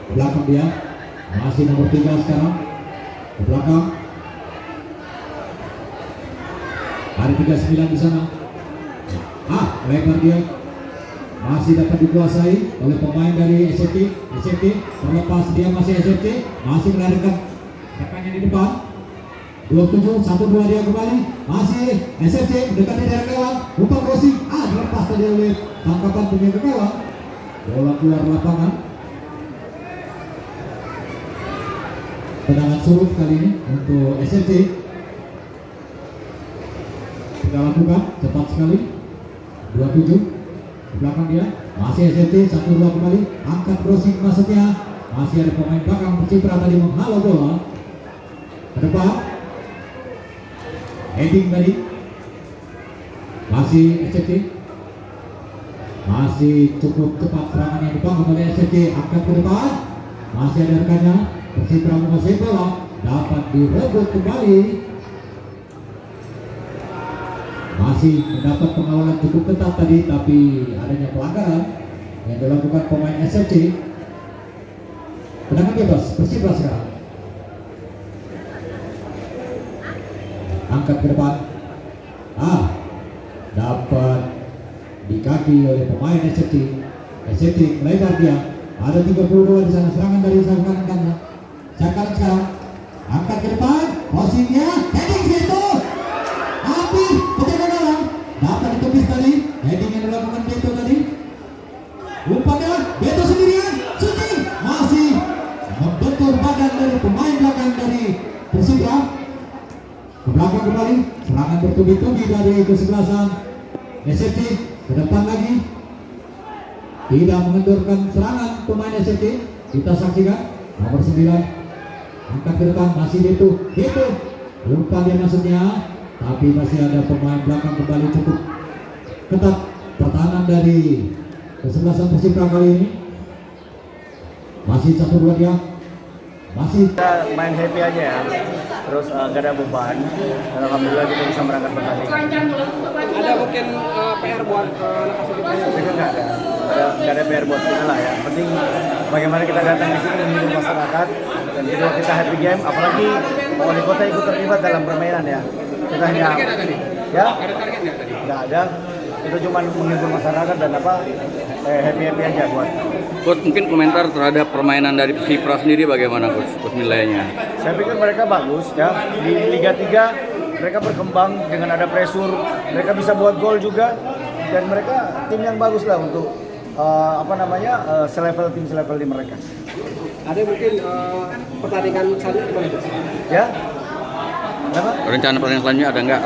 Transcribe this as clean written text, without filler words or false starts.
Ke belakang dia. Masih nomor 3 sekarang. Ke belakang. Ada 39 di sana. Lebar dia. Masih dapat dikuasai oleh pemain dari SCT. Terlepas dia masih SCT. Masih melarikan rekannya di depan. 27, 1-2 dia kembali. Masih SCT mendekati daerah gawang. Umpan crossing. Dilepas tadi oleh tangkapan penjaga gawang. Bola keluar lapangan. Tendangan surut kali ini untuk SCT. Kita lakukan cepat sekali. 27 ke belakang dia. Masih SCT 1-2 kembali. Angkat crossing maksudnya. Masih ada pemain belakang Persipura tadi menghalau bola. Ke depan. Heading tadi. Masih SCT. Masih cukup cepat serangan yang dibangun oleh SCT. Angkat ke depan. Masih ada rekannya. Persipura menguasai bola. Dapat direbut kembali. Masih mendapat pengawalan cukup ketat tadi, tapi adanya pelanggaran yang dilakukan pemain SCT. Tendangan bebas Persipura sekarang. Angkat ke depan. Dapat di kaki oleh pemain SCT. SCT melebar dia. Ada 32 di sana. Serangan dari sayap kanan. Sekarang angkat ke depan. Posisinya heading situ. Habis penjaga gawang. Dapat ditepis tadi. Heading yang dilakukan Beto tadi. Umpannya Beto sendirian. Shooting masih membentur badan dari pemain belakang dari Persipura. Ke belakang kembali. Serangan bertubi-tubi dari kesebelasan SCT. Ke depan lagi. Tidak mengendurkan serangan pemain SCT. Kita saksikan nomor 9. Angkat ke depan masih Beto. Umpan dia maksudnya. Tapi masih ada pemain belakang kembali cukup ketat. Pertahanan dari kesebelasan Persipura kali ini. Masih 1-2 dia. Masih kita main happy aja ya, terus gak ada beban, dan alhamdulillah kita bisa berangkat pertandingan. Ada mungkin PR buat anak asuh kita? Tapi nggak ada PR buat kita lah ya. Penting bagaimana kita datang di sini menghibur masyarakat, dan kedua kita happy game. Apalagi wali kota ikut terlibat dalam permainan ya. Kita hanya ya Ada target nggak tadi? nggak ada, itu cuma menghibur masyarakat dan happy aja buat. Coach, mungkin komentar terhadap permainan dari Persipura sendiri bagaimana Coach nilainya? Saya pikir mereka bagus ya, di Liga 3 mereka berkembang dengan ada pressure, mereka bisa buat gol juga, dan mereka tim yang bagus lah untuk selevel di mereka. Ada mungkin pertandingan selanjutnya gimana? Ya, apa? Rencana pertandingan selanjutnya ada nggak?